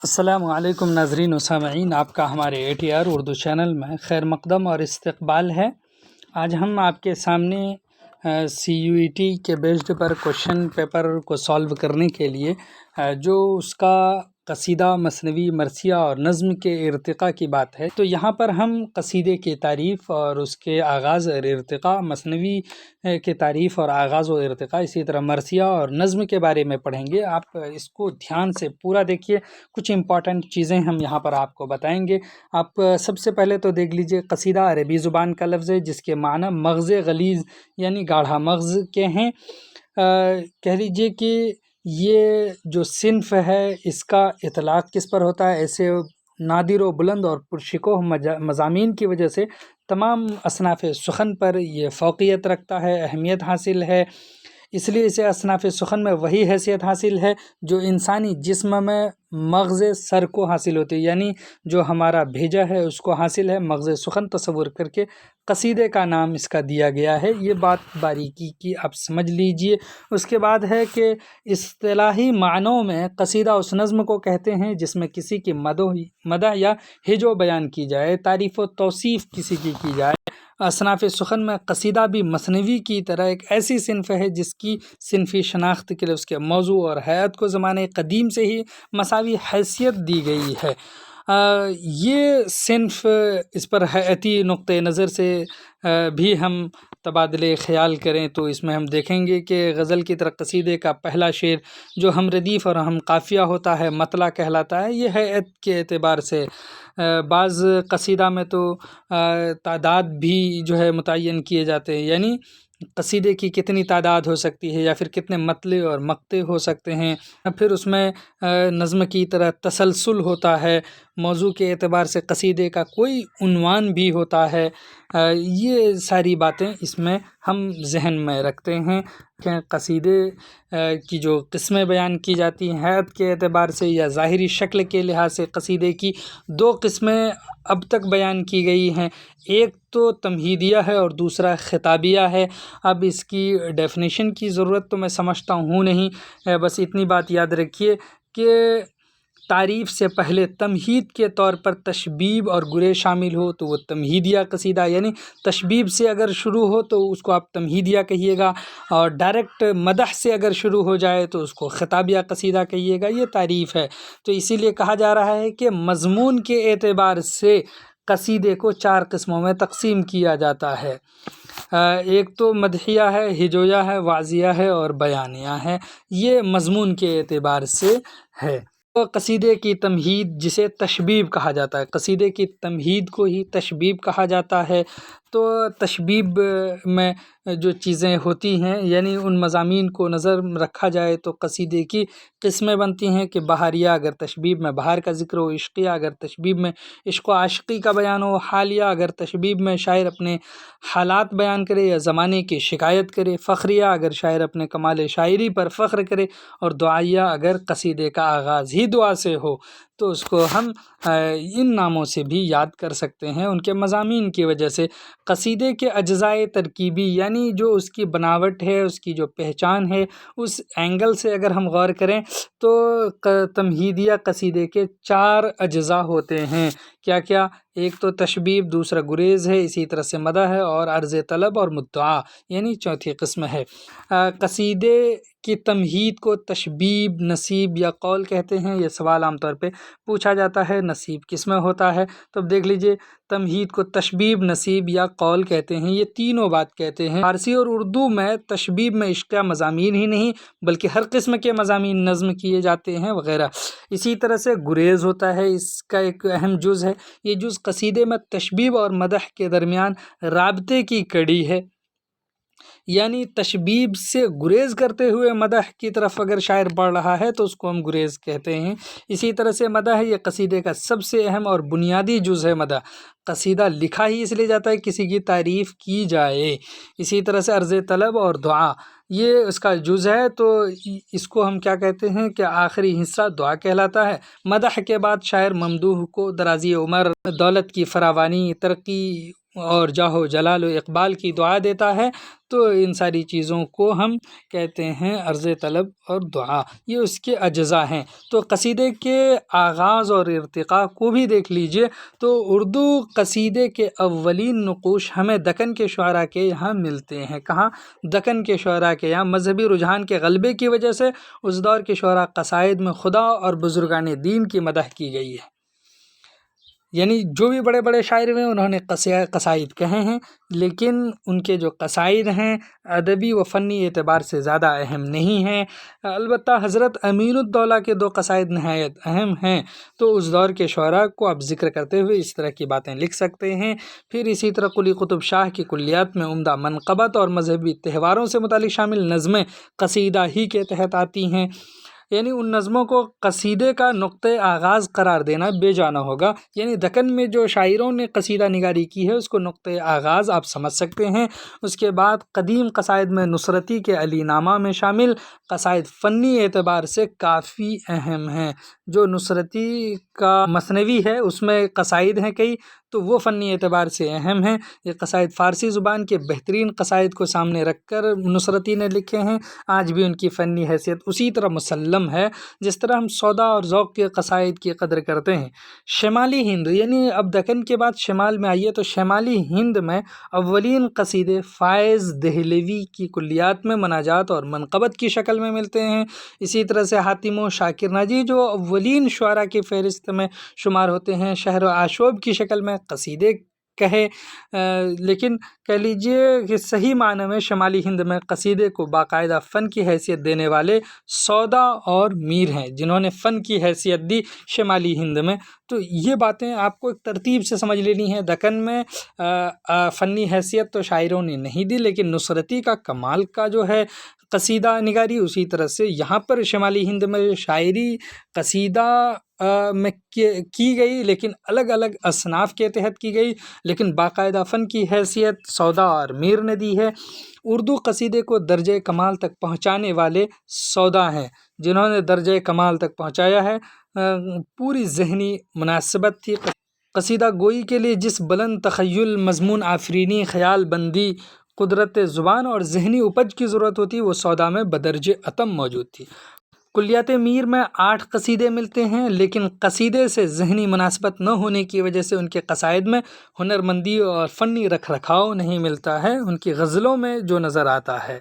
السلام علیکم ناظرین و سامعین، آپ کا ہمارے ATR اردو چینل میں خیر مقدم اور استقبال ہے۔ آج ہم آپ کے سامنے CUET کے بیسڈ پر کوشچن پیپر کو سالو کرنے کے لیے جو اس کا قصیدہ، مثنوی، مرثیہ اور نظم کے ارتقاء کی بات ہے، تو یہاں پر ہم قصیدے کی تعریف اور اس کے آغاز اور ارتقاء، مثنوی کے تعریف اور آغاز و ارتقاء، اسی طرح مرثیہ اور نظم کے بارے میں پڑھیں گے۔ آپ اس کو دھیان سے پورا دیکھیے، کچھ امپورٹنٹ چیزیں ہم یہاں پر آپ کو بتائیں گے۔ آپ سب سے پہلے تو دیکھ لیجئے، قصیدہ عربی زبان کا لفظ ہے جس کے معنی مغز غلیظ یعنی گاڑھا مغز کے ہیں۔ کہہ لیجئے کہ یہ جو صنف ہے اس کا اطلاق کس پر ہوتا ہے؟ ایسے نادر و بلند اور پرشکوہ مضامین کی وجہ سے تمام اصناف سخن پر یہ فوقیت رکھتا ہے، اہمیت حاصل ہے۔ اس لیے اسے اصناف سخن میں وہی حیثیت حاصل ہے جو انسانی جسم میں مغز سر کو حاصل ہوتی ہے، یعنی جو ہمارا بھیجا ہے اس کو حاصل ہے مغز سخن تصور کر کے قصیدے کا نام اس کا دیا گیا ہے۔ یہ بات باریکی کی آپ سمجھ لیجئے۔ اس کے بعد ہے کہ اصطلاحی معنوں میں قصیدہ اس نظم کو کہتے ہیں جس میں کسی کی مدح یا ہجو بیان کی جائے، تعریف و توصیف کسی کی جائے۔ اصناف سخن میں قصیدہ بھی مثنوی کی طرح ایک ایسی صنف ہے جس کی صنفی شناخت کے لیے اس کے موضوع اور ہیئت کو زمانہ قدیم سے ہی مساوی حیثیت دی گئی ہے۔ یہ صنف، اس پر حیاتی نقطہ نظر سے بھی ہم تبادلے خیال کریں تو اس میں ہم دیکھیں گے کہ غزل کی طرح قصیدے کا پہلا شعر جو ہم ردیف اور ہم قافیہ ہوتا ہے، مطلع کہلاتا ہے۔ یہ حیت کے اعتبار سے بعض قصیدہ میں تو تعداد بھی جو ہے متعین کیے جاتے ہیں، یعنی قصیدے کی کتنی تعداد ہو سکتی ہے یا پھر کتنے مطلع اور مقطع ہو سکتے ہیں۔ پھر اس میں نظم کی طرح تسلسل ہوتا ہے، موضوع کے اعتبار سے قصیدے کا کوئی عنوان بھی ہوتا ہے۔ یہ ساری باتیں اس میں ہم ذہن میں رکھتے ہیں کہ قصیدے کی جو قسمیں بیان کی جاتی ہیں حیت کے اعتبار سے یا ظاہری شکل کے لحاظ سے، قصیدے کی دو قسمیں اب تک بیان کی گئی ہیں، ایک تو تمہیدیہ ہے اور دوسرا خطابیہ ہے۔ اب اس کی ڈیفینیشن کی ضرورت تو میں سمجھتا ہوں نہیں، بس اتنی بات یاد رکھیے کہ تعریف سے پہلے تمہید کے طور پر تشبیب اور گریز شامل ہو تو وہ تمہیدیہ قصیدہ، یعنی تشبیب سے اگر شروع ہو تو اس کو آپ تمہیدیہ کہیے گا، اور ڈائریکٹ مدح سے اگر شروع ہو جائے تو اس کو خطابیہ قصیدہ کہیے گا۔ یہ تعریف ہے، تو اسی لیے کہا جا رہا ہے کہ مضمون کے اعتبار سے قصیدے کو چار قسموں میں تقسیم کیا جاتا ہے۔ ایک تو مدحیہ ہے، ہجویہ ہے، وعظیہ ہے اور بیانیہ ہے۔ یہ مضمون کے اعتبار سے ہے۔ قصیدے کی تمہید جسے تشبیب کہا جاتا ہے، قصیدے کی تمہید کو ہی تشبیب کہا جاتا ہے۔ تو تشبیب میں جو چیزیں ہوتی ہیں، یعنی ان مضامین کو نظر رکھا جائے تو قصیدے کی قسمیں بنتی ہیں کہ بہاریہ اگر تشبیب میں بہار کا ذکر ہو، عشقیہ اگر تشبیب میں عشق و عاشقی کا بیان ہو، حالیہ اگر تشبیب میں شاعر اپنے حالات بیان کرے یا زمانے کی شکایت کرے، فخریہ اگر شاعر اپنے کمال شاعری پر فخر کرے، اور دعائیہ اگر قصیدے کا آغاز ہی دعا سے ہو، تو اس کو ہم ان ناموں سے بھی یاد کر سکتے ہیں ان کے مضامین کی وجہ سے۔ قصیدے کے اجزائے ترکیبی یعنی جو اس کی بناوٹ ہے، اس کی جو پہچان ہے، اس اینگل سے اگر ہم غور کریں تو تمہیدیہ قصیدے کے چار اجزاء ہوتے ہیں۔ کیا کیا؟ ایک تو تشبیب، دوسرا گریز ہے، اسی طرح سے مدح ہے، اور عرض طلب اور مدعا یعنی چوتھی قسم ہے۔ قصیدے کی تمہید کو تشبیب، نصیب یا قول کہتے ہیں۔ یہ سوال عام طور پہ پوچھا جاتا ہے، نصیب کس میں ہوتا ہے؟ تو اب دیکھ لیجئے، تمہید کو تشبیب، نصیب یا قول کہتے ہیں۔ یہ تینوں بات کہتے ہیں۔ فارسی اور اردو میں تشبیب میں عشقیہ مضامین ہی نہیں بلکہ ہر قسم کے مضامین نظم کیے جاتے ہیں وغیرہ۔ اسی طرح سے گریز ہوتا ہے، اس کا ایک اہم جز ہے۔ یہ جز قصیدے میں تشبیب اور مدح کے درمیان رابطے کی کڑی ہے، یعنی تشبیب سے گریز کرتے ہوئے مدح کی طرف اگر شاعر بڑھ رہا ہے تو اس کو ہم گریز کہتے ہیں۔ اسی طرح سے مدح ہے، یہ قصیدے کا سب سے اہم اور بنیادی جز ہے۔ مدح قصیدہ لکھا ہی اس لیے جاتا ہے کسی کی تعریف کی جائے۔ اسی طرح سے عرض طلب اور دعا یہ اس کا جز ہے، تو اس کو ہم کیا کہتے ہیں کہ آخری حصہ دعا کہلاتا ہے۔ مدح کے بعد شاعر ممدوح کو درازی عمر، دولت کی فراوانی، ترقی اور جاہ و جلال و اقبال کی دعا دیتا ہے، تو ان ساری چیزوں کو ہم کہتے ہیں عرض طلب اور دعا، یہ اس کے اجزاء ہیں۔ تو قصیدے کے آغاز اور ارتقاء کو بھی دیکھ لیجئے تو اردو قصیدے کے اولین نقوش ہمیں دکن کے شعراء کے یہاں ملتے ہیں۔ کہاں؟ دکن کے شعراء کے یہاں۔ مذہبی رجحان کے غلبے کی وجہ سے اس دور کے شعراء قصائد میں خدا اور بزرگان دین کی مدح کی گئی ہے، یعنی جو بھی بڑے بڑے شاعر ہوئے انہوں نے قصائد کہے ہیں، لیکن ان کے جو قصائد ہیں ادبی و فنی اعتبار سے زیادہ اہم نہیں ہیں۔ البتہ حضرت امین الدولہ کے 2 قصائد نہایت اہم ہیں، تو اس دور کے شعراء کو آپ ذکر کرتے ہوئے اس طرح کی باتیں لکھ سکتے ہیں۔ پھر اسی طرح قلی قطب شاہ کی کلیات میں عمدہ منقبت اور مذہبی تہواروں سے متعلق شامل نظمیں قصیدہ ہی کے تحت آتی ہیں، یعنی ان نظموں کو قصیدے کا نقطۂ آغاز قرار دینا بے جانا ہوگا۔ یعنی دکن میں جو شاعروں نے قصیدہ نگاری کی ہے اس کو نقطۂ آغاز آپ سمجھ سکتے ہیں۔ اس کے بعد قدیم قصائد میں نصرتی کے علی نامہ میں شامل قصائد فنی اعتبار سے کافی اہم ہیں۔ جو نصرتی کا مثنوی ہے اس میں قصائد ہیں کئی، تو وہ فنی اعتبار سے اہم ہیں۔ یہ قصائد فارسی زبان کے بہترین قصائد کو سامنے رکھ کر نصرتی نے لکھے ہیں۔ آج بھی ان کی فنی حیثیت اسی طرح مسلم ہے جس طرح ہم سودا اور ذوق کے قصائد کی قدر کرتے ہیں۔ شمالی ہند، یعنی اب دکن کے بعد شمال میں آئیے تو شمالی ہند میں اولین قصیدے فائز دہلوی کی کلیات میں مناجات اور منقبت کی شکل میں ملتے ہیں۔ اسی طرح سے حاتم و شاکر ناجی جو اولین شعراء کی فہرست میں شمار ہوتے ہیں، شہر و آشوب کی شکل میں قصیدے کہے، لیکن کہہ لیجئے کہ صحیح معنی میں شمالی ہند میں قصیدے کو باقاعدہ فن کی حیثیت دینے والے سودا اور میر ہیں، جنہوں نے فن کی حیثیت دی شمالی ہند میں۔ تو یہ باتیں آپ کو ایک ترتیب سے سمجھ لینی ہے۔ دکن میں فنی حیثیت تو شاعروں نے نہیں دی، لیکن نصرتی کا کمال کا جو ہے قصیدہ نگاری، اسی طرح سے یہاں پر شمالی ہند میں شاعری قصیدہ میں کی گئی، لیکن الگ الگ اصناف کے تحت کی گئی، لیکن باقاعدہ فن کی حیثیت سودا اور میر نے دی ہے۔ اردو قصیدے کو درجہ کمال تک پہنچانے والے سودا ہیں، جنہوں نے درجہ کمال تک پہنچایا ہے۔ پوری ذہنی مناسبت تھی قصیدہ گوئی کے لیے، جس بلند تخیل، مضمون آفرینی، خیال بندی، قدرت زبان اور ذہنی اپج کی ضرورت ہوتی، وہ سودا میں بدرجہ اتم موجود تھی۔ کلیات میر میں 8 قصیدے ملتے ہیں، لیکن قصیدے سے ذہنی مناسبت نہ ہونے کی وجہ سے ان کے قصائد میں ہنرمندی اور فنی رکھ رکھاؤ نہیں ملتا ہے، ان کی غزلوں میں جو نظر آتا ہے۔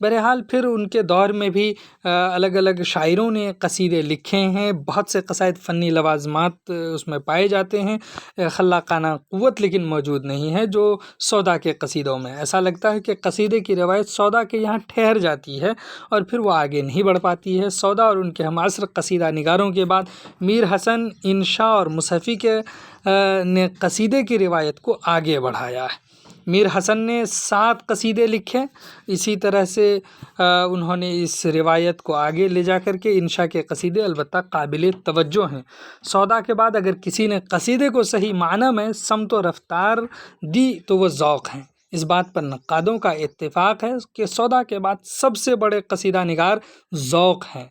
بہرحال پھر ان کے دور میں بھی الگ الگ شاعروں نے قصیدے لکھے ہیں، بہت سے قصائد فنی لوازمات اس میں پائے جاتے ہیں، خلاقانہ قوت لیکن موجود نہیں ہے جو سودا کے قصیدوں میں۔ ایسا لگتا ہے کہ قصیدے کی روایت سودا کے یہاں ٹھہر جاتی ہے اور پھر وہ آگے نہیں بڑھ پاتی ہے۔ سودا اور ان کے ہمعصر قصیدہ نگاروں کے بعد میر حسن انشا اور مصحفی کے نے قصیدے کی روایت کو آگے بڑھایا ہے۔ میر حسن نے 7 قصیدے لکھے، اسی طرح سے انہوں نے اس روایت کو آگے لے جا کر کے انشاء کے قصیدے البتہ قابل توجہ ہیں۔ سودا کے بعد اگر کسی نے قصیدے کو صحیح معنی میں سمت و رفتار دی تو وہ ذوق ہیں۔ اس بات پر نقادوں کا اتفاق ہے کہ سودا کے بعد سب سے بڑے قصیدہ نگار ذوق ہیں۔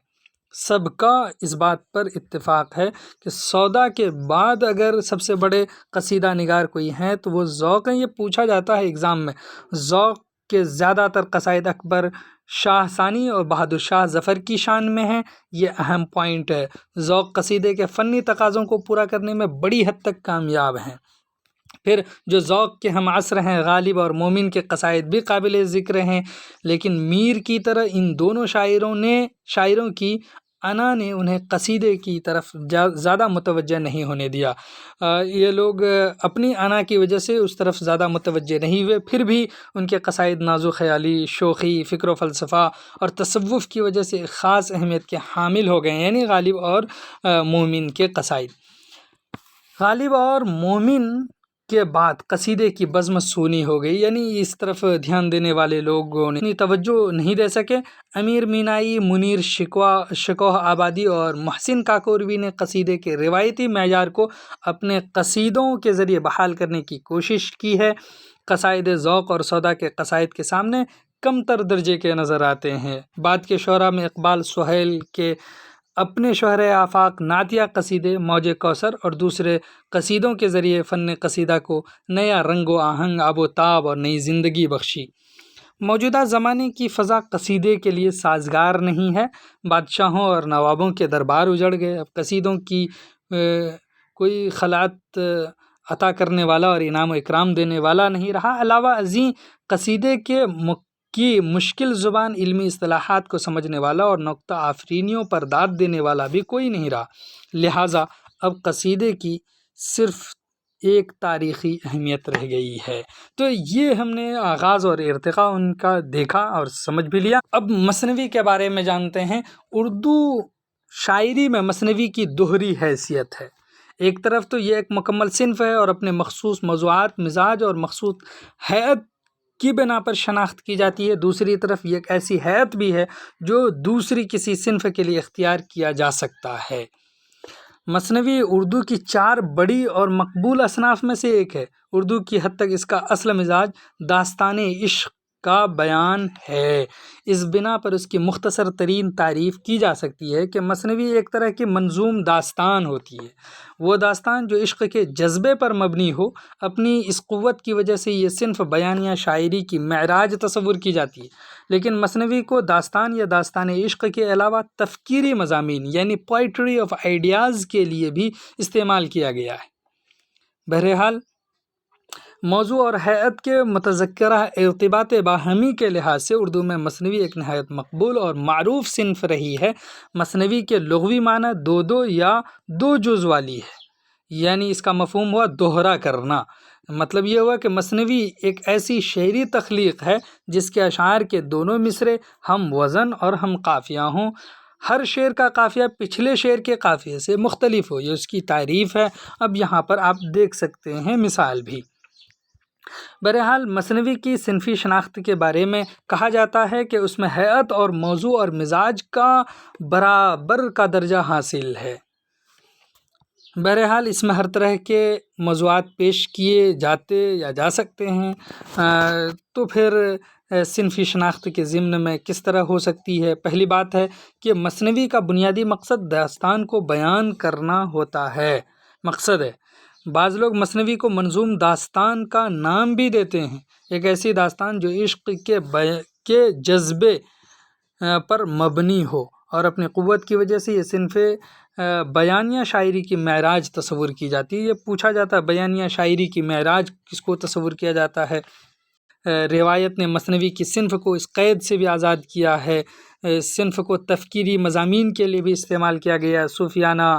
سب کا اس بات پر اتفاق ہے کہ سودا کے بعد اگر سب سے بڑے قصیدہ نگار کوئی ہیں تو وہ ذوق ہیں۔ یہ پوچھا جاتا ہے ایگزام میں، ذوق کے زیادہ تر قصائد اکبر شاہ ثانی اور بہادر شاہ ظفر کی شان میں ہیں، یہ اہم پوائنٹ ہے۔ ذوق قصیدے کے فنی تقاضوں کو پورا کرنے میں بڑی حد تک کامیاب ہیں۔ پھر جو ذوق کے ہم عصر ہیں غالب اور مومن کے قصائد بھی قابل ذکر ہیں، لیکن میر کی طرح ان دونوں شاعروں کی انا نے انہیں قصیدے کی طرف زیادہ متوجہ نہیں ہونے دیا۔ یہ لوگ اپنی انا کی وجہ سے اس طرف زیادہ متوجہ نہیں ہوئے، پھر بھی ان کے قصائد ناز و خیالی، شوخی، فکر و فلسفہ اور تصوف کی وجہ سے خاص اہمیت کے حامل ہو گئے، یعنی غالب اور مومن کے قصائد۔ غالب اور مومن کے بعد قصیدے کی بزم سونی ہو گئی، یعنی اس طرف دھیان دینے والے لوگوں نے اتنی توجہ نہیں دے سکے۔ امیر مینائی، منیر شکوہ آبادی اور محسن کاکوروی نے قصیدے کے روایتی معیار کو اپنے قصیدوں کے ذریعے بحال کرنے کی کوشش کی ہے۔ قصائد ذوق اور سودا کے قصائد کے سامنے کم تر درجے کے نظر آتے ہیں۔ بعد کے شعراء میں اقبال، سہیل کے اپنے شہر آفاق نعتیہ قصیدے موج کوثر اور دوسرے قصیدوں کے ذریعے فن قصیدہ کو نیا رنگ و آہنگ، آب و تاب اور نئی زندگی بخشی۔ موجودہ زمانے کی فضا قصیدے کے لیے سازگار نہیں ہے۔ بادشاہوں اور نوابوں کے دربار اجڑ گئے، اب قصیدوں کی کوئی خلعت عطا کرنے والا اور انعام و اکرام دینے والا نہیں رہا۔ علاوہ ازیں قصیدے کی مشکل زبان، علمی اصطلاحات کو سمجھنے والا اور نکتہ آفرینیوں پر داد دینے والا بھی کوئی نہیں رہا۔ لہٰذا اب قصیدے کی صرف ایک تاریخی اہمیت رہ گئی ہے۔ تو یہ ہم نے آغاز اور ارتقاء ان کا دیکھا اور سمجھ بھی لیا۔ اب مثنوی کے بارے میں جانتے ہیں۔ اردو شاعری میں مثنوی کی دوہری حیثیت ہے۔ ایک طرف تو یہ ایک مکمل صنف ہے اور اپنے مخصوص موضوعات، مزاج اور مخصوص ہیئت کی بنا پر شناخت کی جاتی ہے۔ دوسری طرف یہ ایک ایسی ہیئت بھی ہے جو دوسری کسی صنف کے لیے اختیار کیا جا سکتا ہے۔ مثنوی اردو کی 4 بڑی اور مقبول اصناف میں سے ایک ہے۔ اردو کی حد تک اس کا اصل مزاج داستان عشق کا بیان ہے۔ اس بنا پر اس کی مختصر ترین تعریف کی جا سکتی ہے کہ مثنوی ایک طرح کی منظوم داستان ہوتی ہے، وہ داستان جو عشق کے جذبے پر مبنی ہو۔ اپنی اس قوت کی وجہ سے یہ صنف بیانیہ شاعری کی معراج تصور کی جاتی ہے، لیکن مثنوی کو داستان یا داستان عشق کے علاوہ تفکیری مضامین یعنی پوئٹری آف آئیڈیاز کے لیے بھی استعمال کیا گیا ہے۔ بہرحال موضوع اور ہیئت کے متذکرہ ارتباط باہمی کے لحاظ سے اردو میں مثنوی ایک نہایت مقبول اور معروف صنف رہی ہے۔ مثنوی کے لغوی معنی دو یا دو جز والی ہے، یعنی اس کا مفہوم ہوا دوہرا کرنا۔ مطلب یہ ہوا کہ مثنوی ایک ایسی شعری تخلیق ہے جس کے اشعار کے دونوں مصرے ہم وزن اور ہم قافیہ ہوں، ہر شعر کا قافیہ پچھلے شعر کے قافیے سے مختلف ہو، یہ اس کی تعریف ہے۔ اب یہاں پر آپ دیکھ سکتے ہیں مثال بھی۔ بہرحال مثنوی کی صنفی شناخت کے بارے میں کہا جاتا ہے کہ اس میں ہیئت اور موضوع اور مزاج کا برابر کا درجہ حاصل ہے۔ بہرحال اس میں ہر طرح کے موضوعات پیش کیے جاتے یا جا سکتے ہیں۔ تو پھر صنفی شناخت کے ضمن میں کس طرح ہو سکتی ہے؟ پہلی بات ہے کہ مثنوی کا بنیادی مقصد داستان کو بیان کرنا ہوتا ہے، مقصد ہے۔ بعض لوگ مثنوی کو منظوم داستان کا نام بھی دیتے ہیں، ایک ایسی داستان جو عشق کے جذبے پر مبنی ہو اور اپنی قوت کی وجہ سے یہ صنف بیانیہ شاعری کی معراج تصور کی جاتی ہے۔ یہ پوچھا جاتا ہے بیانیہ شاعری کی معراج کس کو تصور کیا جاتا ہے؟ روایت نے مثنوی کی صنف کو اس قید سے بھی آزاد کیا ہے۔ صنف کو تفکیری مضامین کے لیے بھی استعمال کیا گیا، صوفیانہ،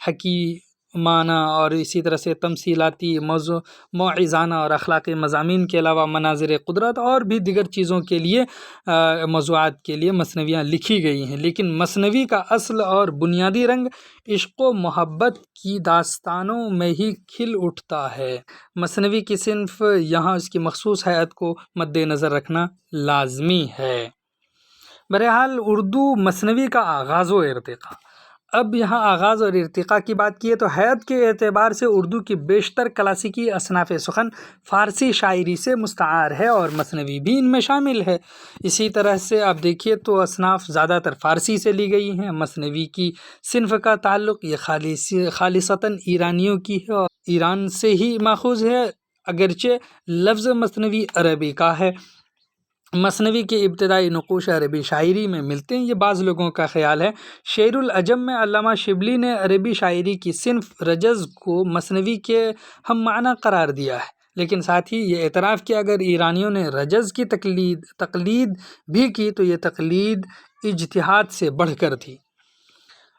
حکیمانہ اور اسی طرح سے تمثیلاتی، موعظانہ اور اخلاقی مضامین کے علاوہ مناظر قدرت اور بھی دیگر چیزوں کے لیے موضوعات کے لیے مثنویاں لکھی گئی ہیں۔ لیکن مثنوی کا اصل اور بنیادی رنگ عشق و محبت کی داستانوں میں ہی کھل اٹھتا ہے۔ مثنوی کی صنف یہاں اس کی مخصوص ہیئت کو مد نظر رکھنا لازمی ہے۔ بہرحال اردو مثنوی کا آغاز و ارتقاء۔ اب یہاں آغاز اور ارتقاء کی بات کیے تو ہیئت کے اعتبار سے اردو کی بیشتر کلاسیکی اصناف سخن فارسی شاعری سے مستعار ہے اور مثنوی بھی ان میں شامل ہے۔ اسی طرح سے آپ دیکھیے تو اصناف زیادہ تر فارسی سے لی گئی ہیں۔ مثنوی کی صنف کا تعلق یہ خالصتاً ایرانیوں کی ہے اور ایران سے ہی ماخوذ ہے، اگرچہ لفظ مثنوی عربی کا ہے۔ مثنوی کے ابتدائی نقوش عربی شاعری میں ملتے ہیں، یہ بعض لوگوں کا خیال ہے۔ شعر العجم میں علامہ شبلی نے عربی شاعری کی صنف رجز کو مثنوی کے ہم معنی قرار دیا ہے، لیکن ساتھ ہی یہ اعتراف کیا اگر ایرانیوں نے رجز کی تقلید بھی کی تو یہ تقلید اجتہاد سے بڑھ کر تھی۔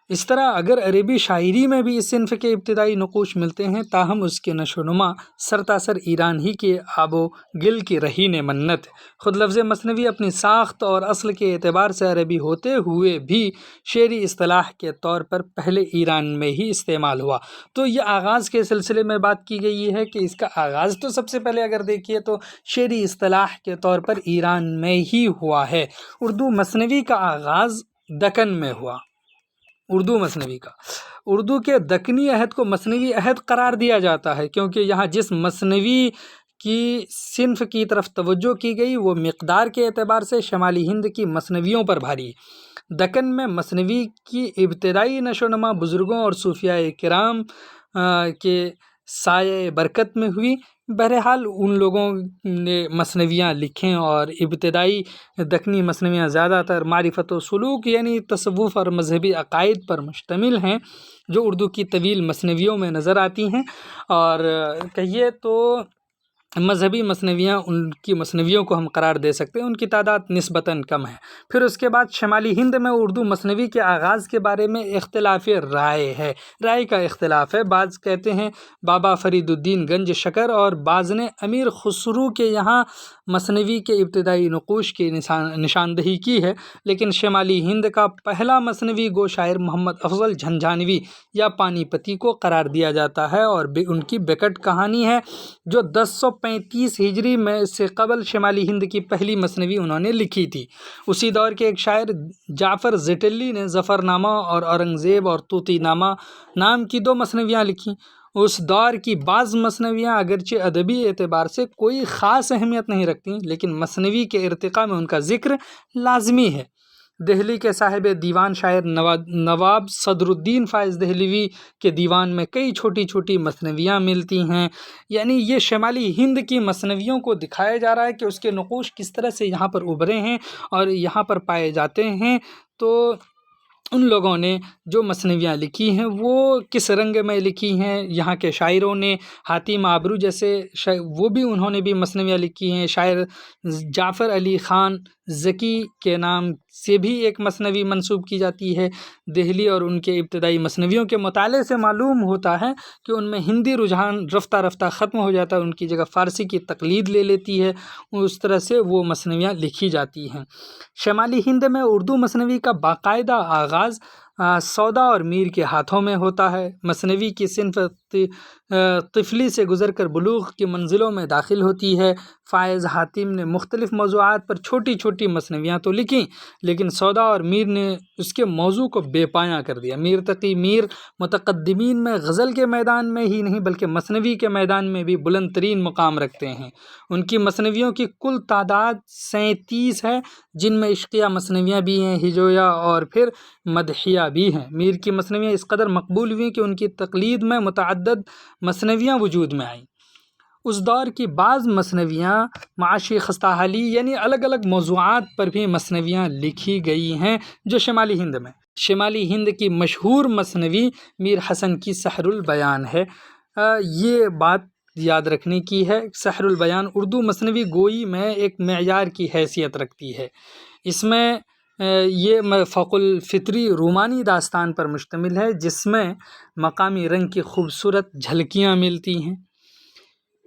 اس طرح اگر عربی شاعری میں بھی اس صنف کے ابتدائی نقوش ملتے ہیں، تاہم اس کے نشو و نما سرتاسر ایران ہی کے آب و گل کی رہین منت ہے۔ خود لفظ مثنوی اپنی ساخت اور اصل کے اعتبار سے عربی ہوتے ہوئے بھی شعری اصطلاح کے طور پر پہلے ایران میں ہی استعمال ہوا۔ تو یہ آغاز کے سلسلے میں بات کی گئی ہے کہ اس کا آغاز تو سب سے پہلے اگر دیکھیے تو شعری اصطلاح کے طور پر ایران میں ہی ہوا ہے۔ اردو مثنوی کا آغاز دکن میں ہوا۔ اردو کے دکنی عہد کو مثنوی عہد قرار دیا جاتا ہے کیونکہ یہاں جس مثنوی کی صنف کی طرف توجہ کی گئی وہ مقدار کے اعتبار سے شمالی ہند کی مثنویوں پر بھاری ہے۔ دکن میں مثنوی کی ابتدائی نشو و نما بزرگوں اور صوفیاء کرام کے سایہ برکت میں ہوئی۔ بہرحال ان لوگوں نے مثنویاں لکھیں اور ابتدائی دکنی مثنویاں زیادہ تر معرفت و سلوک یعنی تصوف اور مذہبی عقائد پر مشتمل ہیں، جو اردو کی طویل مثنویوں میں نظر آتی ہیں۔ اور کہیے تو مذہبی مثنویاں ان کی مثنویوں کو ہم قرار دے سکتے ہیں، ان کی تعداد نسبتاً کم ہے۔ پھر اس کے بعد شمالی ہند میں اردو مثنوی کے آغاز کے بارے میں اختلاف رائے ہے، رائے کا اختلاف ہے۔ بعض کہتے ہیں بابا فرید الدین گنج شکر اور بعض نے امیر خسرو کے یہاں مثنوی کے ابتدائی نقوش کی نشاندہی کی ہے، لیکن شمالی ہند کا پہلا مثنوی گو شاعر محمد افضل جھنجھانوی یا پانی پتی کو قرار دیا جاتا ہے، اور ان کی بیکٹ کہانی ہے جو 1035 ہجری میں سے قبل شمالی ہند کی پہلی مثنوی انہوں نے لکھی تھی۔ اسی دور کے ایک شاعر جعفر زٹلی نے ظفر نامہ اور اورنگزیب اور طوطی نامہ نام کی 2 مثنویاں لکھیں۔ اس دور کی بعض مثنویاں اگرچہ ادبی اعتبار سے کوئی خاص اہمیت نہیں رکھتی، لیکن مثنوی کے ارتقاء میں ان کا ذکر لازمی ہے۔ دہلی کے صاحب دیوان شاعر نواب صدر الدین فائز دہلوی کے دیوان میں کئی چھوٹی چھوٹی مثنویاں ملتی ہیں۔ یعنی یہ شمالی ہند کی مثنویوں کو دکھایا جا رہا ہے کہ اس کے نقوش کس طرح سے یہاں پر ابھرے ہیں اور یہاں پر پائے جاتے ہیں۔ تو ان لوگوں نے جو مثنویاں لکھی ہیں وہ کس رنگ میں لکھی ہیں، یہاں کے شاعروں نے حاتم آبرو جیسے وہ بھی انہوں نے بھی مثنویاں لکھی ہیں۔ شاعر جعفر علی خان ذکی کے نام سے بھی ایک مثنوی منسوب کی جاتی ہے۔ دہلی اور ان کے ابتدائی مثنویوں کے مطالعے سے معلوم ہوتا ہے کہ ان میں ہندی رجحان رفتہ رفتہ ختم ہو جاتا ہے، ان کی جگہ فارسی کی تقلید لے لیتی ہے، اس طرح سے وہ مثنویاں لکھی جاتی ہیں۔ شمالی ہند میں اردو مثنوی کا باقاعدہ آغاز سودا اور میر کے ہاتھوں میں ہوتا ہے۔ مثنوی کی صنف طفلی سے گزر کر بلوغ کی منزلوں میں داخل ہوتی ہے۔ فائز حاتم نے مختلف موضوعات پر چھوٹی چھوٹی مثنویاں تو لکھیں، لیکن سودا اور میر نے اس کے موضوع کو بے پایاں کر دیا۔ میر تقی میر متقدمین میں غزل کے میدان میں ہی نہیں بلکہ مثنوی کے میدان میں بھی بلند ترین مقام رکھتے ہیں۔ ان کی مثنویوں کی کل تعداد 37 ہے، جن میں عشقیہ مثنویاں بھی ہیں، ہجویہ اور پھر مدحیہ بھی ہیں۔ میر کی مثنویاں اس قدر مقبول ہوئیں کہ ان کی تقلید میں متعدد مثنویاں وجود میں آئیں۔ اس دور کی بعض مثنویاں معاشی خستہ حالی یعنی الگ الگ موضوعات پر بھی مثنویاں لکھی گئی ہیں جو شمالی ہند میں۔ شمالی ہند کی مشہور مثنوی میر حسن کی سحر البیان ہے۔ یہ بات یاد رکھنے کی ہے، سحر البیان اردو مثنوی گوئی میں ایک معیار کی حیثیت رکھتی ہے۔ اس میں یہ فوق الفطری رومانی داستان پر مشتمل ہے، جس میں مقامی رنگ کی خوبصورت جھلکیاں ملتی ہیں۔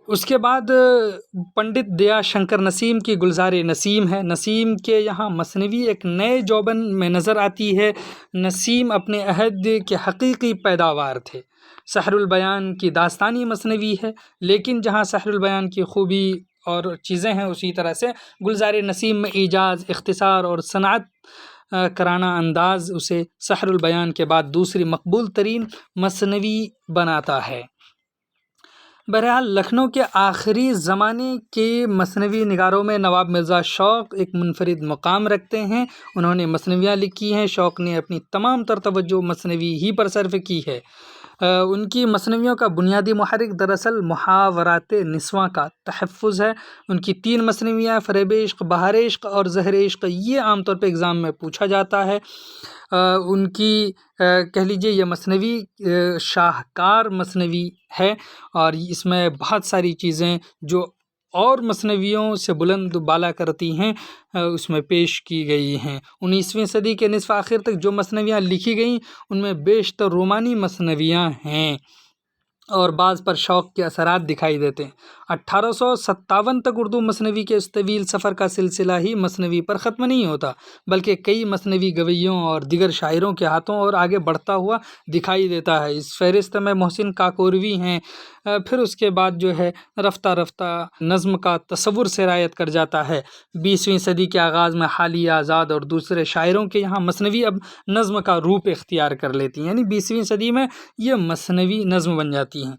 اس کے بعد پنڈت دیا شنکر نسیم کی گلزار نسیم ہے۔ نسیم کے یہاں مثنوی ایک نئے جوبن میں نظر آتی ہے۔ نسیم اپنے عہد کے حقیقی پیداوار تھے۔ سحر البیان کی داستانی مثنوی ہے، لیکن جہاں سحر البیان کی خوبی اور چیزیں ہیں، اسی طرح سے گلزار نسیم میں ایجاز، اختصار اور صنعت کرانہ انداز اسے سحر البیان کے بعد دوسری مقبول ترین مثنوی بناتا ہے۔ بہرحال لکھنؤ کے آخری زمانے کے مثنوی نگاروں میں نواب مرزا شوق ایک منفرد مقام رکھتے ہیں۔ انہوں نے مثنویاں لکھی ہیں۔ شوق نے اپنی تمام تر توجہ مثنوی ہی پر صرف کی ہے۔ ان کی مثنویوں کا بنیادی محرک دراصل محاورات نسواں کا تحفظ ہے۔ ان کی 3 مثنویاں فریب عشق، بہار عشق اور زہر عشق، یہ عام طور پہ ایگزام میں پوچھا جاتا ہے۔ ان کی کہہ لیجیے یہ مثنوی شاہکار مثنوی ہے، اور اس میں بہت ساری چیزیں جو اور مثنویوں سے بلند بالا کرتی ہیں اس میں پیش کی گئی ہیں۔ 19ویں صدی کے نصف آخر تک جو مثنویاں لکھی گئیں ان میں بیشتر رومانی مثنویاں ہیں، اور بعض پر شوق کے اثرات دکھائی دیتے ہیں۔ 1857 تک اردو مثنوی کے اس طویل سفر کا سلسلہ ہی مثنوی پر ختم نہیں ہوتا، بلکہ کئی مثنوی گویوں اور دیگر شاعروں کے ہاتھوں اور آگے بڑھتا ہوا دکھائی دیتا ہے۔ اس فہرست میں محسن کاکوروی ہیں۔ پھر اس کے بعد جو ہے رفتہ رفتہ نظم کا تصور سرایت کر جاتا ہے۔ 20ویں صدی کے آغاز میں حالی آزاد اور دوسرے شاعروں کے یہاں مثنوی اب نظم کا روپ اختیار کر لیتی ہیں، یعنی 20ویں صدی میں یہ مثنوی نظم بن جاتی ہیں۔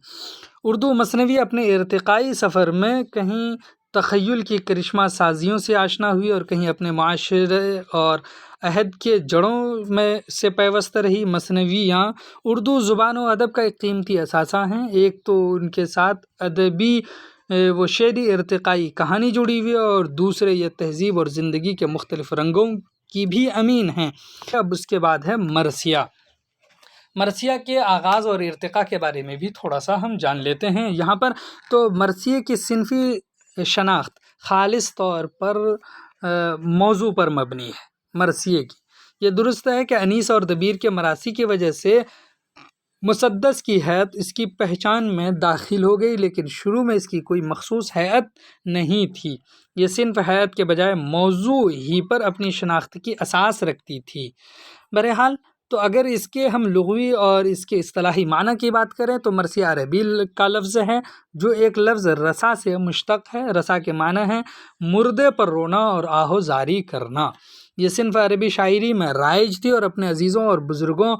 اردو مثنوی اپنے ارتقائی سفر میں کہیں تخیل کی کرشمہ سازیوں سے آشنا ہوئی اور کہیں اپنے معاشرے اور عہد کے جڑوں میں سے پیوستہ رہی۔ مثنویاں اردو زبان و ادب کا ایک قیمتی اثاثہ ہیں۔ ایک تو ان کے ساتھ ادبی و شعری ارتقائی کہانی جڑی ہوئی ہے، اور دوسرے یہ تہذیب اور زندگی کے مختلف رنگوں کی بھی امین ہیں۔ اب اس کے بعد ہے مرثیہ۔ مرثیہ کے آغاز اور ارتقاء کے بارے میں بھی تھوڑا سا ہم جان لیتے ہیں یہاں پر۔ تو مرثیے کی صنفی شناخت خالص طور پر موضوع پر مبنی ہے۔ مرثیے کی یہ درست ہے کہ انیس اور دبیر کے مراثی کی وجہ سے مسدس کی حیت اس کی پہچان میں داخل ہو گئی، لیکن شروع میں اس کی کوئی مخصوص حیت نہیں تھی۔ یہ صنف حیت کے بجائے موضوع ہی پر اپنی شناخت کی اساس رکھتی تھی۔ بہرحال تو اگر اس کے ہم لغوی اور اس کے اصطلاحی معنی کی بات کریں تو مرثیہ عربی کا لفظ ہے جو ایک لفظ رسا سے مشتق ہے۔ رسا کے معنی ہے مردے پر رونا اور آہوزاری کرنا۔ یہ صنف عربی شاعری میں رائج تھی اور اپنے عزیزوں اور بزرگوں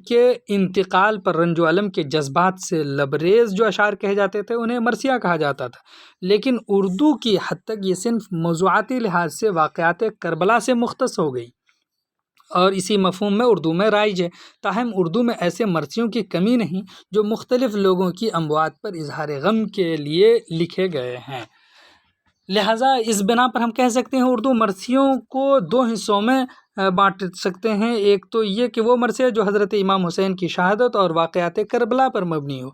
کے انتقال پر رنج و الم کے جذبات سے لبریز جو اشعار کہے جاتے تھے انہیں مرثیہ کہا جاتا تھا۔ لیکن اردو کی حد تک یہ صنف موضوعاتی لحاظ سے واقعات کربلا سے مختص ہو گئی اور اسی مفہوم میں اردو میں رائج ہے۔ تاہم اردو میں ایسے مرثیوں کی کمی نہیں جو مختلف لوگوں کی اموات پر اظہار غم کے لیے لکھے گئے ہیں۔ لہٰذا اس بنا پر ہم کہہ سکتے ہیں اردو مرثیوں کو دو حصوں میں بانٹ سکتے ہیں۔ ایک تو یہ کہ وہ مرثیہ جو حضرت امام حسین کی شہادت اور واقعات کربلا پر مبنی ہو۔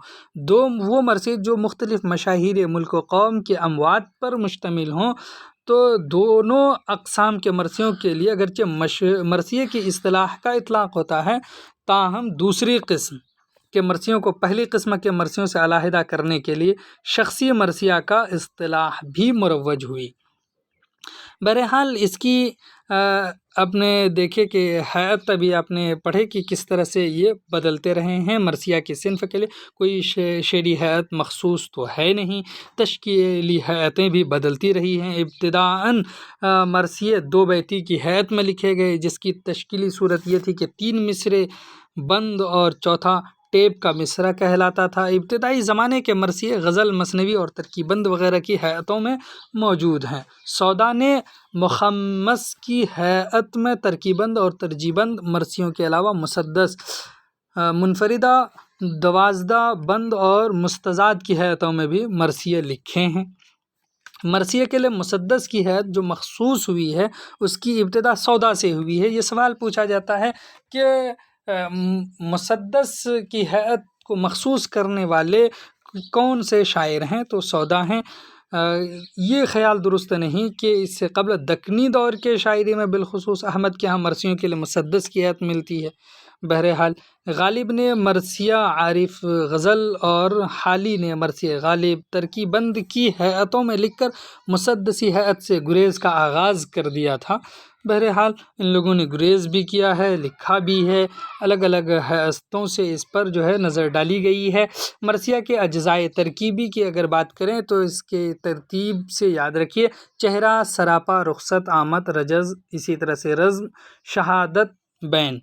دو وہ مرثیے جو مختلف مشاہیر ملک و قوم کے اموات پر مشتمل ہوں۔ تو دونوں اقسام کے مرثیوں کے لیے اگرچہ مرثیے کی اصطلاح کا اطلاق ہوتا ہے، تاہم دوسری قسم کے مرثیوں کو پہلی قسم کے مرثیوں سے علیحدہ کرنے کے لیے شخصی مرثیہ کا اصطلاح بھی مروج ہوئی۔ بہرحال اس کی آپ نے دیکھے کہ حیات ابھی آپ نے پڑھے کہ کس طرح سے یہ بدلتے رہے ہیں۔ مرثیہ کے صنف کے لیے کوئی شعری حیات مخصوص تو ہے نہیں، تشکیلی حیاتیں بھی بدلتی رہی ہیں۔ ابتداً مرثیے 2 بیتی کی حیات میں لکھے گئے جس کی تشکیلی صورت یہ تھی کہ 3 مصرے بند اور چوتھا ٹیپ کا مصرع کہلاتا تھا۔ ابتدائی زمانے کے مرثیے غزل، مثنوی اور ترکیبند وغیرہ کی حیاتوں میں موجود ہیں۔ سودان مخمس کی حیات میں ترکیبند اور ترجیبند مرثیوں کے علاوہ مسدس، منفردہ، 12 بند اور مستزاد کی حیاتوں میں بھی مرثیے لکھے ہیں۔ مرثیے کے لیے مسدس کی حیات جو مخصوص ہوئی ہے اس کی ابتدا سودا سے ہوئی ہے۔ یہ سوال پوچھا جاتا ہے کہ مسدس کی حیات کو مخصوص کرنے والے کون سے شاعر ہیں؟ تو سودا ہیں۔ یہ خیال درست نہیں کہ اس سے قبل دکنی دور کے شاعری میں بالخصوص احمد کے ہاں مرثیوں کے لیے مسدس کی حیات ملتی ہے۔ بہرحال غالب نے مرثیہ عارف غزل اور حالی نے مرثیہ غالب ترکیبند کی حیاتوں میں لکھ کر مسدسی حیات سے گریز کا آغاز کر دیا تھا۔ بہرحال ان لوگوں نے گریز بھی کیا ہے، لکھا بھی ہے، الگ الگ حیاتوں سے اس پر جو ہے نظر ڈالی گئی ہے۔ مرثیہ کے اجزائے ترکیبی کی اگر بات کریں تو اس کے ترتیب سے یاد رکھیے: چہرہ، سراپا، رخصت، آمد، رجز، اسی طرح سے رزم، شہادت، بین۔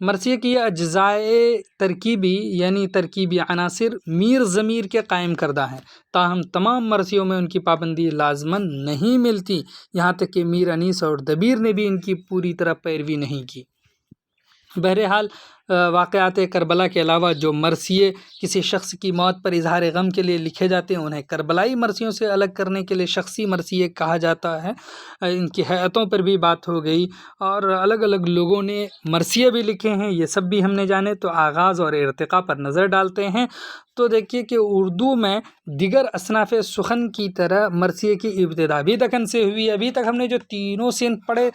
مرثیے کی اجزائے ترکیبی یعنی ترکیبی عناصر میر ضمیر کے قائم کردہ ہیں، تاہم تمام مرثیوں میں ان کی پابندی لازماً نہیں ملتی، یہاں تک کہ میر انیس اور دبیر نے بھی ان کی پوری طرح پیروی نہیں کی۔ بہرحال واقعات کربلا کے علاوہ جو مرثیے کسی شخص کی موت پر اظہار غم کے لیے لکھے جاتے ہیں انہیں کربلائی مرثیوں سے الگ کرنے کے لیے شخصی مرثیے کہا جاتا ہے۔ ان کی حیاتوں پر بھی بات ہو گئی اور الگ الگ لوگوں نے مرثیے بھی لکھے ہیں، یہ سب بھی ہم نے جانے۔ تو آغاز اور ارتقاء پر نظر ڈالتے ہیں تو دیکھیے کہ اردو میں دیگر اصناف سخن کی طرح مرثیے کی ابتدا بھی دکن سے ہوئی ہے۔ ابھی تک ہم نے جو تینوں صنف پڑھے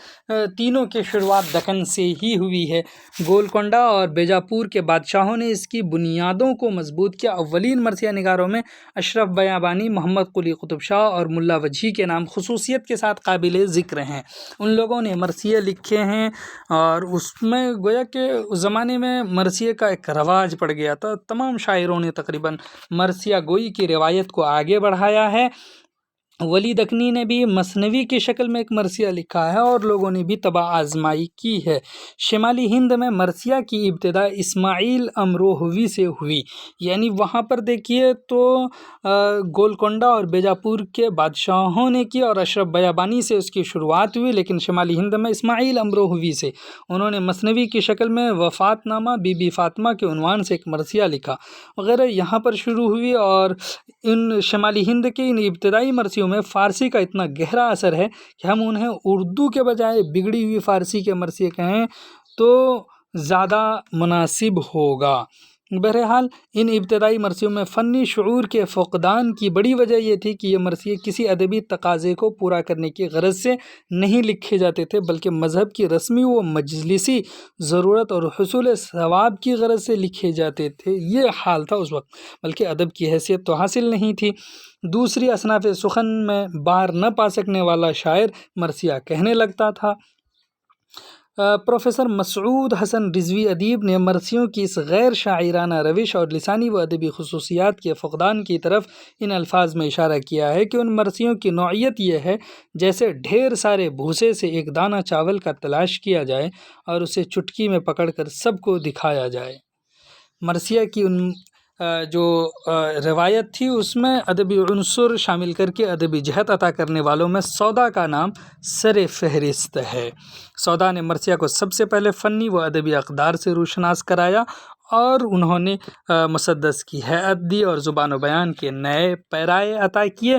تینوں کی شروعات دکن سے ہی ہوئی ہے۔ گولکنڈہ اور بیجاپور کے بادشاہوں نے اس کی بنیادوں کو مضبوط کیا۔ اولین مرثیہ نگاروں میں اشرف بیابانی، محمد قلی قطب شاہ اور ملا وجہی کے نام خصوصیت کے ساتھ قابل ذکر ہیں۔ ان لوگوں نے مرثیے لکھے ہیں اور اس میں گویا کہ اس زمانے میں مرثیے کا ایک رواج پڑ گیا تھا۔ تمام شاعروں نے تقریباً مرثیہ گوئی کی روایت کو آگے بڑھایا ہے۔ ولی دکنی نے بھی مثنوی کی شکل میں ایک مرثیہ لکھا ہے اور لوگوں نے بھی طبع آزمائی کی ہے۔ شمالی ہند میں مرثیہ کی ابتدا اسماعیل امروہوی سے ہوئی، یعنی وہاں پر دیکھیے تو گولکنڈہ اور بیجاپور کے بادشاہوں نے کی اور اشرف بیابانی سے اس کی شروعات ہوئی، لیکن شمالی ہند میں اسماعیل امروہوی سے انہوں نے مثنوی کی شکل میں وفات نامہ بی بی فاطمہ کے عنوان سے ایک مرثیہ لکھا وغیرہ یہاں پر شروع ہوئی۔ اور ان شمالی ہند کے ان ابتدائی مرثیوں میں فارسی کا اتنا گہرا اثر ہے کہ ہم انہیں اردو کے بجائے بگڑی ہوئی فارسی کے مرثیے کہیں تو زیادہ مناسب ہوگا۔ بہرحال ان ابتدائی مرثیوں میں فنی شعور کے فقدان کی بڑی وجہ یہ تھی کہ یہ مرثیے کسی ادبی تقاضے کو پورا کرنے کی غرض سے نہیں لکھے جاتے تھے، بلکہ مذہب کی رسمی و مجلسی ضرورت اور حصول ثواب کی غرض سے لکھے جاتے تھے۔ یہ حال تھا اس وقت، بلکہ ادب کی حیثیت تو حاصل نہیں تھی۔ دوسری اصناف سخن میں بار نہ پا سکنے والا شاعر مرثیہ کہنے لگتا تھا۔ پروفیسر مسعود حسن رضوی ادیب نے مرثیوں کی اس غیر شاعرانہ روش اور لسانی و ادبی خصوصیات کے فقدان کی طرف ان الفاظ میں اشارہ کیا ہے کہ ان مرثیوں کی نوعیت یہ ہے جیسے ڈھیر سارے بھوسے سے ایک دانہ چاول کا تلاش کیا جائے اور اسے چٹکی میں پکڑ کر سب کو دکھایا جائے۔ مرثیہ کی ان جو روایت تھی اس میں ادبی عنصر شامل کر کے ادبی جہت عطا کرنے والوں میں سودا کا نام سر فہرست ہے۔ سودا نے مرثیہ کو سب سے پہلے فنی و ادبی اقدار سے روشناس کرایا اور انہوں نے مسدس کی ہیئت دی اور زبان و بیان کے نئے پیرائے عطا کیے۔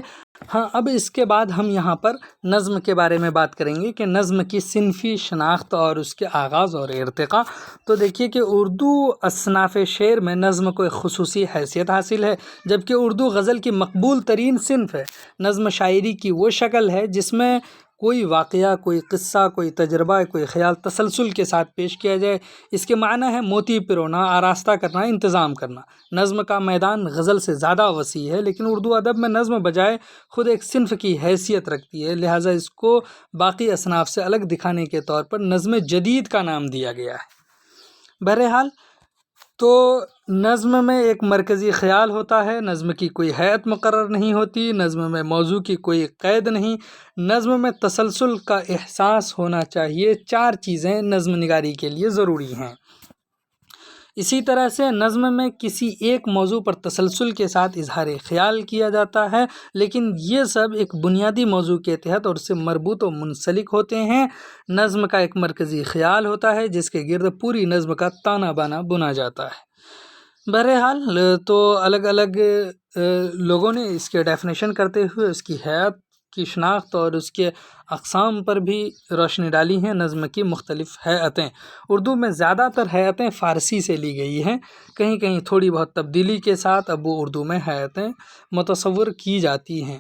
ہاں، اب اس کے بعد ہم یہاں پر نظم کے بارے میں بات کریں گے کہ نظم کی صنفی شناخت اور اس کے آغاز اور ارتقاء۔ تو دیکھیے کہ اردو اصناف شعر میں نظم کو ایک خصوصی حیثیت حاصل ہے، جبکہ اردو غزل کی مقبول ترین صنف ہے۔ نظم شاعری کی وہ شکل ہے جس میں کوئی واقعہ، کوئی قصہ، کوئی تجربہ، کوئی خیال تسلسل کے ساتھ پیش کیا جائے۔ اس کے معنی ہے موتی پرونا، آراستہ کرنا، انتظام کرنا۔ نظم کا میدان غزل سے زیادہ وسیع ہے، لیکن اردو ادب میں نظم بجائے خود ایک صنف کی حیثیت رکھتی ہے، لہٰذا اس کو باقی اصناف سے الگ دکھانے کے طور پر نظم جدید کا نام دیا گیا ہے۔ بہرحال تو نظم میں ایک مرکزی خیال ہوتا ہے، نظم کی کوئی ہیئت مقرر نہیں ہوتی، نظم میں موضوع کی کوئی قید نہیں، نظم میں تسلسل کا احساس ہونا چاہیے۔ 4 چیزیں نظم نگاری کے لیے ضروری ہیں۔ اسی طرح سے نظم میں کسی ایک موضوع پر تسلسل کے ساتھ اظہار خیال کیا جاتا ہے، لیکن یہ سب ایک بنیادی موضوع کے تحت اور اس سے مربوط و منسلک ہوتے ہیں۔ نظم کا ایک مرکزی خیال ہوتا ہے جس کے گرد پوری نظم کا تانا بانا بنا جاتا ہے۔ بہرحال تو الگ الگ لوگوں نے اس کے ڈیفینیشن کرتے ہوئے اس کی ہیئت کی شناخت اور اس کے اقسام پر بھی روشنی ڈالی ہیں۔ نظم کی مختلف ہیئتیں، اردو میں زیادہ تر ہیئتیں فارسی سے لی گئی ہیں، کہیں کہیں تھوڑی بہت تبدیلی کے ساتھ اب وہ اردو میں ہیئتیں متصور کی جاتی ہیں۔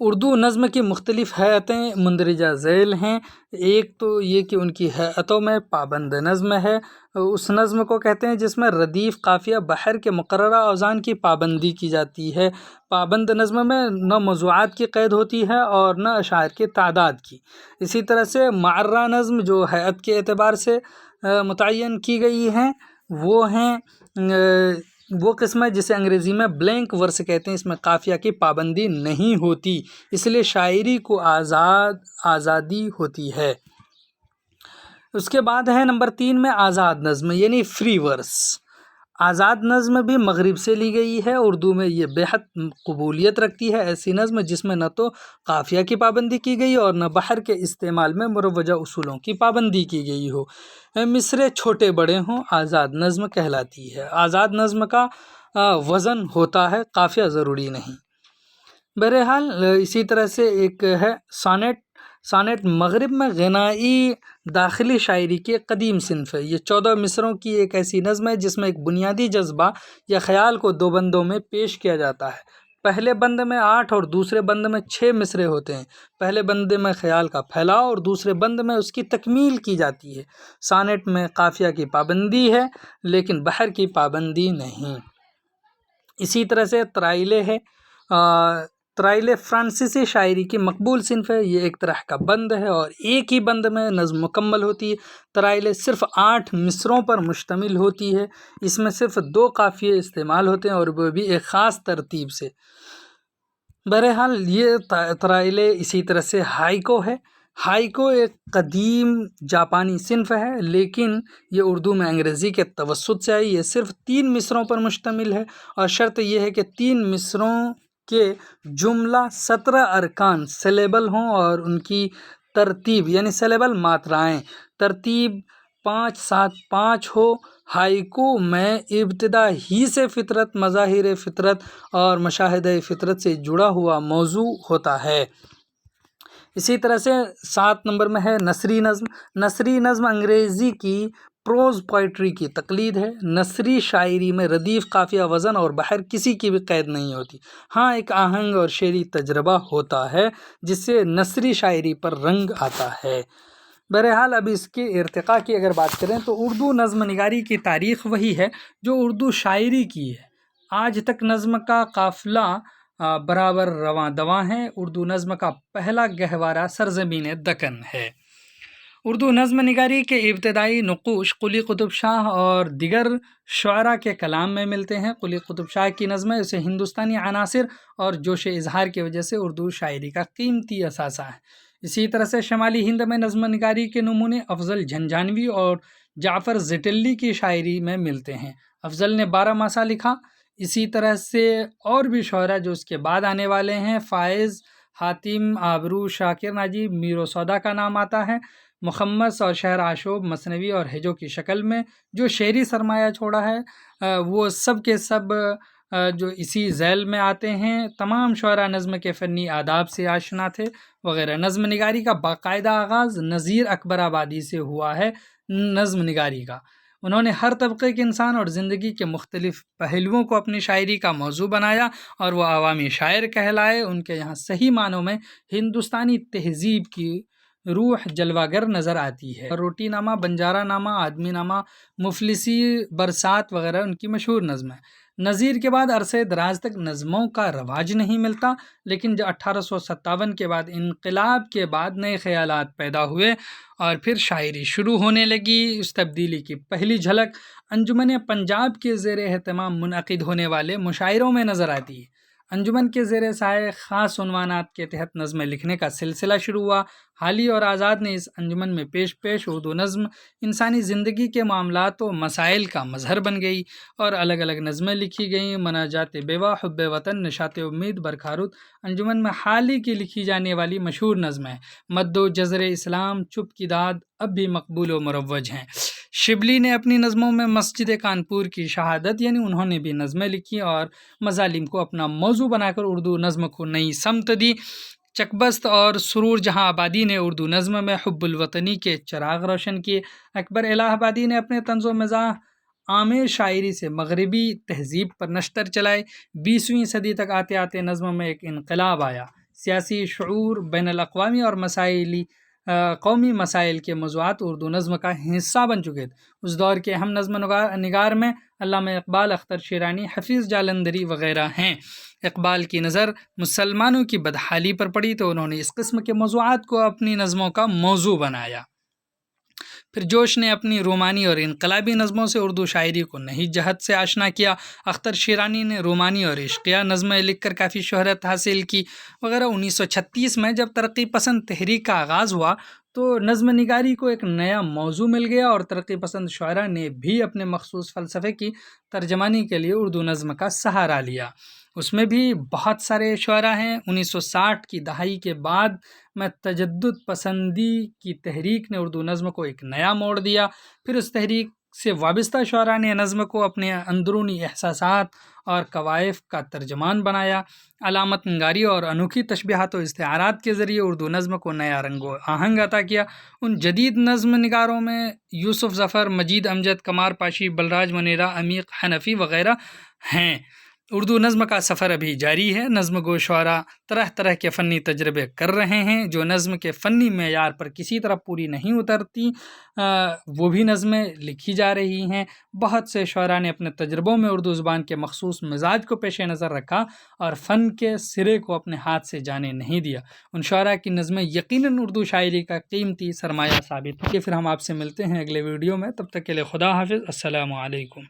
اردو نظم کی مختلف ہیئتیں مندرجہ ذیل ہیں۔ ایک تو یہ کہ ان کی ہیئتوں میں پابند نظم ہے، اس نظم کو کہتے ہیں جس میں ردیف، قافیہ، بحر کے مقررہ اوزان کی پابندی کی جاتی ہے۔ پابند نظم میں نہ موضوعات کی قید ہوتی ہے اور نہ اشعار کی تعداد کی۔ اسی طرح سے معرہ نظم جو ہیئت کے اعتبار سے متعین کی گئی ہیں وہ ہیں وہ قسم ہے جسے انگریزی میں بلینک ورس کہتے ہیں، اس میں قافیہ کی پابندی نہیں ہوتی، اس لیے شاعری کو آزادی ہوتی ہے۔ اس کے بعد ہے نمبر 3 میں آزاد نظم یعنی فری ورس۔ آزاد نظم بھی مغرب سے لی گئی ہے، اردو میں یہ بے حد قبولیت رکھتی ہے۔ ایسی نظم جس میں نہ تو قافیہ کی پابندی کی گئی اور نہ بحر کے استعمال میں مروجہ اصولوں کی پابندی کی گئی ہو، مصرے چھوٹے بڑے ہوں، آزاد نظم کہلاتی ہے۔ آزاد نظم کا وزن ہوتا ہے، قافیہ ضروری نہیں۔ بہرحال اسی طرح سے ایک ہے سانیٹ۔ سانیٹ مغرب میں غنائی داخلی شاعری کے قدیم صنف ہے۔ یہ 14 مصروں کی ایک ایسی نظم ہے جس میں ایک بنیادی جذبہ یا خیال کو 2 بندوں میں پیش کیا جاتا ہے۔ پہلے بند میں 8 اور دوسرے بند میں 6 مصرے ہوتے ہیں۔ پہلے بند میں خیال کا پھیلاؤ اور دوسرے بند میں اس کی تکمیل کی جاتی ہے۔ سانیٹ میں قافیہ کی پابندی ہے لیکن بحر کی پابندی نہیں۔ اسی طرح سے ترائلے ہے۔ ترائلے فرانسیسی شاعری کی مقبول صنف ہے، یہ ایک طرح کا بند ہے اور ایک ہی بند میں نظم مکمل ہوتی ہے۔ ترائلے صرف 8 مصروں پر مشتمل ہوتی ہے، اس میں صرف 2 قافیے استعمال ہوتے ہیں اور وہ بھی ایک خاص ترتیب سے۔ بہرحال یہ طرائلے اسی طرح سے ہائیکو ہے۔ ہائیکو ایک قدیم جاپانی صنف ہے، لیکن یہ اردو میں انگریزی کے توسط سے آئی۔ یہ صرف 3 مصروں پر مشتمل ہے، اور شرط یہ ہے کہ 3 مصروں کے جملہ 17 ارکان سلیبل ہوں اور ان کی ترتیب یعنی سلیبل ماترائیں ترتیب 5-7-5 ہو۔ ہائیکو میں ابتدا ہی سے فطرت، مظاہر فطرت اور مشاہدہ فطرت سے جڑا ہوا موضوع ہوتا ہے۔ اسی طرح سے 7 نمبر میں ہے نثری نظم۔ نثری نظم انگریزی کی پروز پوئٹری کی تقلید ہے۔ نثری شاعری میں ردیف، قافیہ، وزن اور بحر کسی کی بھی قید نہیں ہوتی۔ ہاں، ایک آہنگ اور شعری تجربہ ہوتا ہے جس سے نثری شاعری پر رنگ آتا ہے۔ بہرحال اب اس کے ارتقاء کی اگر بات کریں تو اردو نظم نگاری کی تاریخ وہی ہے جو اردو شاعری کی ہے۔ آج تک نظم کا قافلہ برابر رواں دواں ہے۔ اردو نظم کا پہلا گہوارہ سرزمین دکن ہے۔ اردو نظم نگاری کے ابتدائی نقوش قلی قطب شاہ اور دیگر شعراء کے کلام میں ملتے ہیں۔ قلی قطب شاہ کی نظمیں اسے ہندوستانی عناصر اور جوش اظہار کی وجہ سے اردو شاعری کا قیمتی اثاثہ ہے۔ اسی طرح سے شمالی ہند میں نظم نگاری کے نمونے افضل جھنجھانوی اور جعفر زٹلی کی شاعری میں ملتے ہیں۔ افضل نے 12 ماسہ لکھا۔ اسی طرح سے اور بھی شعراء جو اس کے بعد آنے والے ہیں، فائز، حاتم، آبرو، شاکر ناجی، میر و سودا کا نام آتا ہے۔ مخمس اور شہر آشوب مثنوی اور ہجو کی شکل میں جو شعری سرمایہ چھوڑا ہے وہ سب کے سب جو اسی ذیل میں آتے ہیں۔ تمام شعراء نظم کے فنی آداب سے آشنا تھے وغیرہ۔ نظم نگاری کا باقاعدہ آغاز نذیر اکبر آبادی سے ہوا ہے۔ نظم نگاری کا انہوں نے ہر طبقے کے انسان اور زندگی کے مختلف پہلوؤں کو اپنی شاعری کا موضوع بنایا اور وہ عوامی شاعر کہلائے۔ ان کے یہاں صحیح معنوں میں ہندوستانی تہذیب کی روح جلوہ گر نظر آتی ہے۔ روٹی نامہ، بنجارہ نامہ، آدمی نامہ، مفلسی، برسات وغیرہ ان کی مشہور نظم ہے۔ نظیر کے بعد عرصے دراز تک نظموں کا رواج نہیں ملتا، لیکن جو 1857 کے بعد انقلاب کے بعد نئے خیالات پیدا ہوئے اور پھر شاعری شروع ہونے لگی، اس تبدیلی کی پہلی جھلک انجمن پنجاب کے زیر اہتمام منعقد ہونے والے مشاعروں میں نظر آتی ہے۔ انجمن کے زیر سایہ خاص عنوانات کے تحت نظمیں لکھنے کا سلسلہ شروع ہوا۔ حالی اور آزاد نے اس انجمن میں پیش اردو نظم انسانی زندگی کے معاملات و مسائل کا مظہر بن گئی اور الگ الگ نظمیں لکھی گئیں۔ مناجات بیوہ، حب وطن، نشاط امید، برکھارود انجمن میں حالی کی لکھی جانے والی مشہور نظمیں۔ مد و جزر اسلام، چپ کی داد اب بھی مقبول و مروج ہیں۔ شبلی نے اپنی نظموں میں مسجد کانپور کی شہادت یعنی انہوں نے بھی نظمیں لکھی اور مظالم کو اپنا موضوع بنا کر اردو نظم کو نئی سمت دی۔ چکبست اور سرور جہاں آبادی نے اردو نظم میں حب الوطنی کے چراغ روشن کیے۔ اکبر الہ آبادی نے اپنے طنز و مزاح آمیز شاعری سے مغربی تہذیب پر نشتر چلائے۔ 20ویں صدی تک آتے آتے نظم میں ایک انقلاب آیا۔ سیاسی شعور، بین الاقوامی اور قومی مسائل کے موضوعات اردو نظم کا حصہ بن چکے تھے۔ اس دور کے اہم نظم نگار میں علامہ اقبال، اختر شیرانی، حفیظ جالندھری وغیرہ ہیں۔ اقبال کی نظر مسلمانوں کی بدحالی پر پڑی تو انہوں نے اس قسم کے موضوعات کو اپنی نظموں کا موضوع بنایا۔ پھر جوش نے اپنی رومانی اور انقلابی نظموں سے اردو شاعری کو نئی جہت سے آشنا کیا۔ اختر شیرانی نے رومانی اور عشقیہ نظمیں لکھ کر کافی شہرت حاصل کی وغیرہ۔ 1936 میں جب ترقی پسند تحریک کا آغاز ہوا تو نظم نگاری کو ایک نیا موضوع مل گیا اور ترقی پسند شاعرہ نے بھی اپنے مخصوص فلسفے کی ترجمانی کے لیے اردو نظم کا سہارا لیا۔ اس میں بھی بہت سارے شعراء ہیں۔ 1960 کی دہائی کے بعد میں تجدد پسندی کی تحریک نے اردو نظم کو ایک نیا موڑ دیا۔ پھر اس تحریک سے وابستہ شعراء نے نظم کو اپنے اندرونی احساسات اور کوائف کا ترجمان بنایا۔ علامت نگاری اور انوکھی تشبیہات و استعارات کے ذریعے اردو نظم کو نیا رنگ و آہنگ عطا کیا۔ ان جدید نظم نگاروں میں یوسف ظفر، مجید امجد، قمار پاشی، بلراج منیرا، عمیق حنفی وغیرہ ہیں۔ اردو نظم کا سفر ابھی جاری ہے۔ نظم گو شعراء طرح طرح کے فنی تجربے کر رہے ہیں۔ جو نظم کے فنی معیار پر کسی طرح پوری نہیں اترتی وہ بھی نظمیں لکھی جا رہی ہیں۔ بہت سے شعراء نے اپنے تجربوں میں اردو زبان کے مخصوص مزاج کو پیش نظر رکھا اور فن کے سرے کو اپنے ہاتھ سے جانے نہیں دیا۔ ان شعراء کی نظمیں یقیناً اردو شاعری کا قیمتی سرمایہ ثابت ہیں۔ پھر ہم آپ سے ملتے ہیں اگلے ویڈیو میں، تب تک کے لیے خدا حافظ، السلام علیکم۔